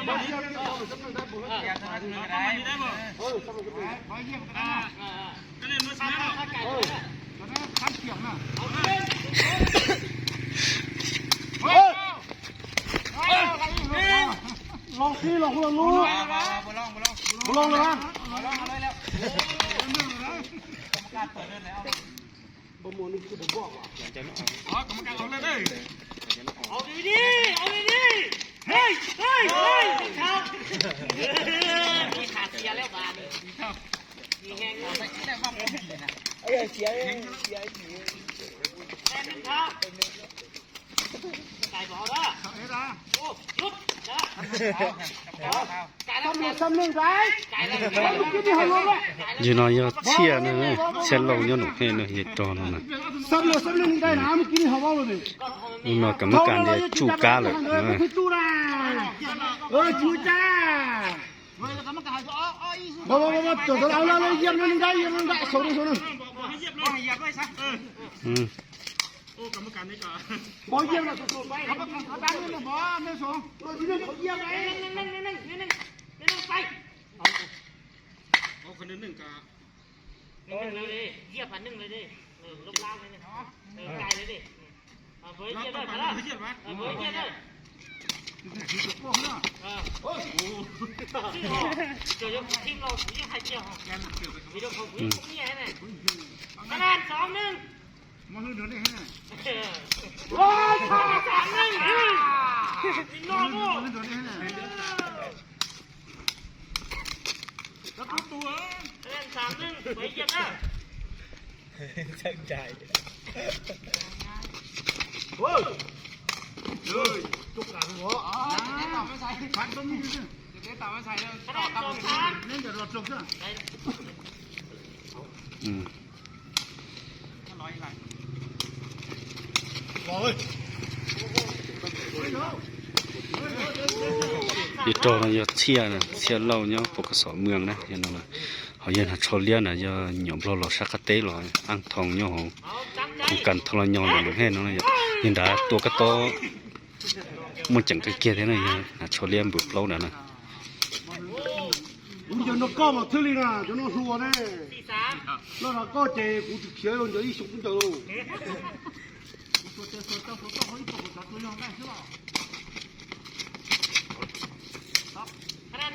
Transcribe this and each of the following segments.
ลองที่ลองคุณรู้บุลองเลยนะบ่มนี่คือบ่บอกว่ะกรรมการลองเลยเอาดีๆเฮ้ยเขามีขาดเสียแล้วบาดมีแห้งไม่ได้ว่าผมดีนะเสียแค่นึงครับไก่บอกนะโอ้ยุบนะไก่แล้วซ้ำหนึ่งไก่ยูนอยเชียนะเชียเราเนี่ยหนุ่มเฮนเฮตอนนั้นซ้ำหนึ่งไก่น้ำกินหัวเราเลยยูนอกรรมการเนี่ยจูกาเลยจูจ้าบ่ตัวเราเลยเยี่ยมหนึ่งไก่โซนโอ้กรรมการนี่ก็บ่เยี่ยมแล้วสุดๆไปกรรมการเขาดังเลยบ่ไม่สองตัวที่1เขาเยี่ยมไปนั่งไปเอาคนนึงก็เลยดิเยี่ยมพันนึงเลยดิลบล้างเลยนี่ไกลเลยดิเบอร์เยี่ยมได้ป่ะล่ะเบอร์เยี่ยมได้โอ้โหเดี๋ยวทีมเรายิ่งใครเกี่ยววิดีโอของผู้นี่ไงคะแนน2-1มาคือเดินได้แค่ไหนโอ้ย3-1นอนโม่เดินได้แค่ไหนแล้วตัวเล่น3-1ไปเยี่ยมนะช่างใจเฮ้ยจุกหลังหัวอ๋อต่อไม่ใส่ฟันต้นนี้ดิเดี๋ยวต่อไม่ใส่แล้วต่อตามเล่นเดี๋ยวรอจุกซะอีโตเนี่ยเชียนะเชียเราเนี่ยปกติเมืองนะยันนั่นเขายันชอเลียนะยันหยอมเราสักเตะหรออ่างทองเนี่ยของกันทรยศหลงแห่นั่นยันด่าตัวก็โตมันจังก็เกียร์นั่นยันชอเลียบุบเราเนี่ยนะ就那搞嘛，这里呢，就那说呢，那他搞这，估计骗人就一熊就喽。คะแนน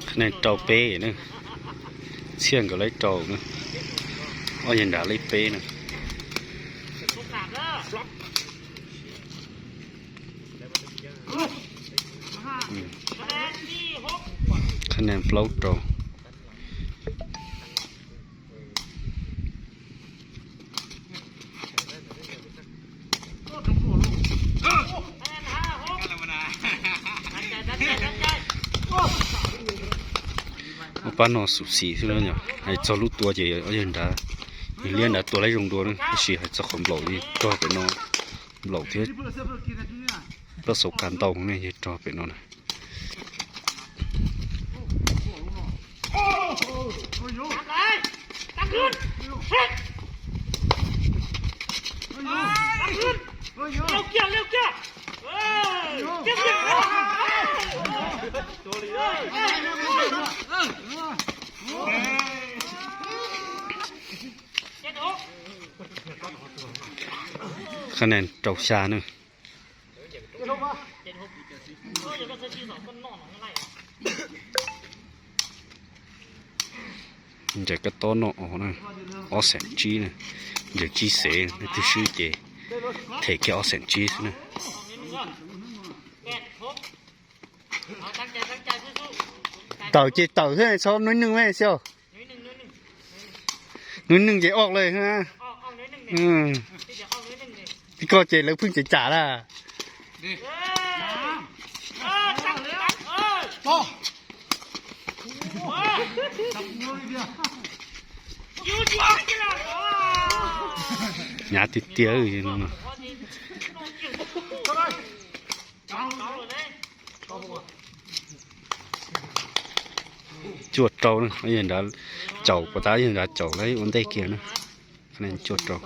คะแนนเต่าเป้เนี่ยเชี่ยงก็เลยเต่าเนี่ยอ๋อยันด่าเลยเป้เนี่ยคะแนนเปล่าเต่าป้านอสุสีที่แล้วเนี่ยให้จะรู้ตัวเจี๋ยเอาอย่างนั้นเลี้ยงนะตัวไรลงตัวนึงสิให้จะคนเบาดีก็เป็นนอเบาที่ประสบการณ์ตรงนี่จะเป็นนอนะคะแนนเจ้าชาเนอะเด็กก็โตโน่นะอ๋อแสนจีนะเด็กจีเสนี่ที่ชื่อเจเทแค่อ๋อแสนจีนะเต่าจีเต่าเท่าไหร่ชอบน้อยหนึ่งไหมเชียวน้อยหนึ่งจะออกเลยฮะพี่ก็เจแล้วเพิ่งจะจ่าล่ะหยาติดเตี้ยอยู่นั่นนะ chuột trâu nữa bây giờ đã chậu của ta giờ đã chậu lấy ổn tay kia nữa nên chuột trâu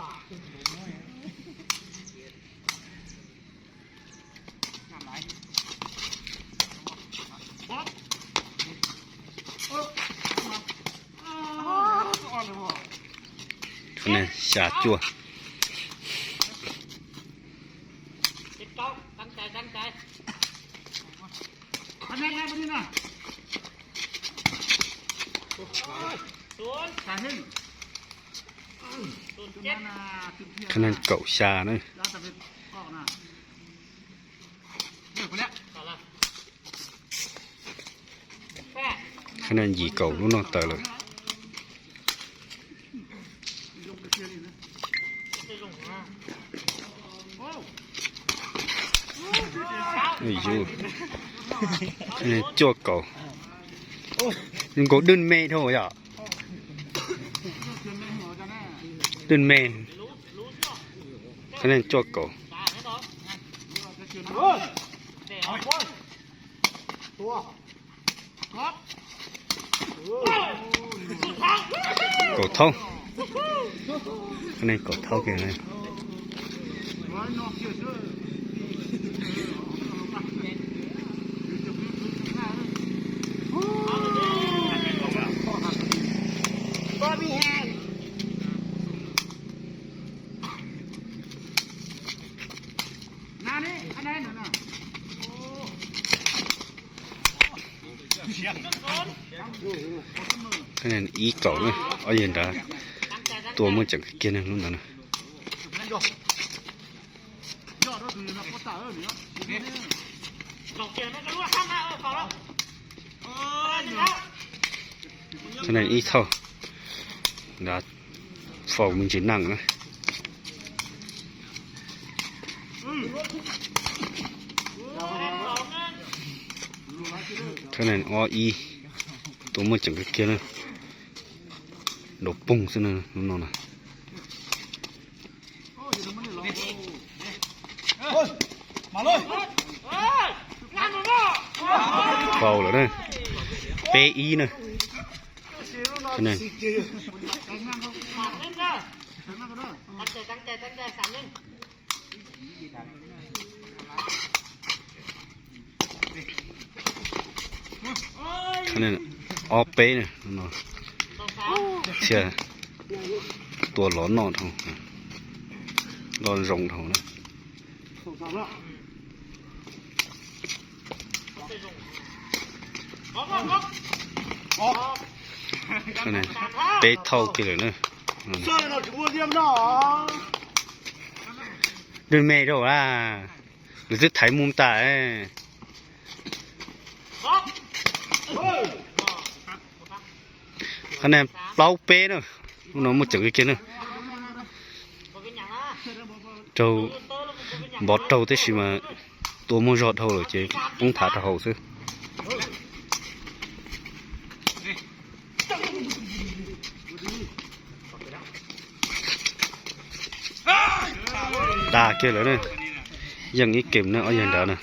nên xả chuaขนาดเก่าชาเนอะขนาดยีเก่ารู้นอเตอเลยไอ้ยูขนาดจั่วเก่ายังก็ดึนเมย์เท่าไหร่อ่ะดึนเมย์ขนาดจั่วเก่าเก่าเท่าขนาดเก่าเท่ากันเลยขนาดอีเก่าเลยเอาอย่างเดียวตัวมันจะกินอะไรนู่นน่ะขนาดอีเท่าเดี๋ยวฟองมันจะนั่งนะขนาดอีตัวมันจะกินอะไรđổ bung xin nó nè vào rồi đây PI nè cái này cái này OP nè nó chưaตัวร้อนนอนทองร้อนรงทองนะcái này bé thâu kia rồi nữa đừng mê đâu à đừng thích thấy mông ta ấy cái này bao bé nữa nó một chữ cái kia nữa trâu bọt trâu thế mà tôi muốn rọt hầu rồi chị cũng thả ra hầu chứ đà kia nữa nè dần ý kiểm nữa ở dần đó nè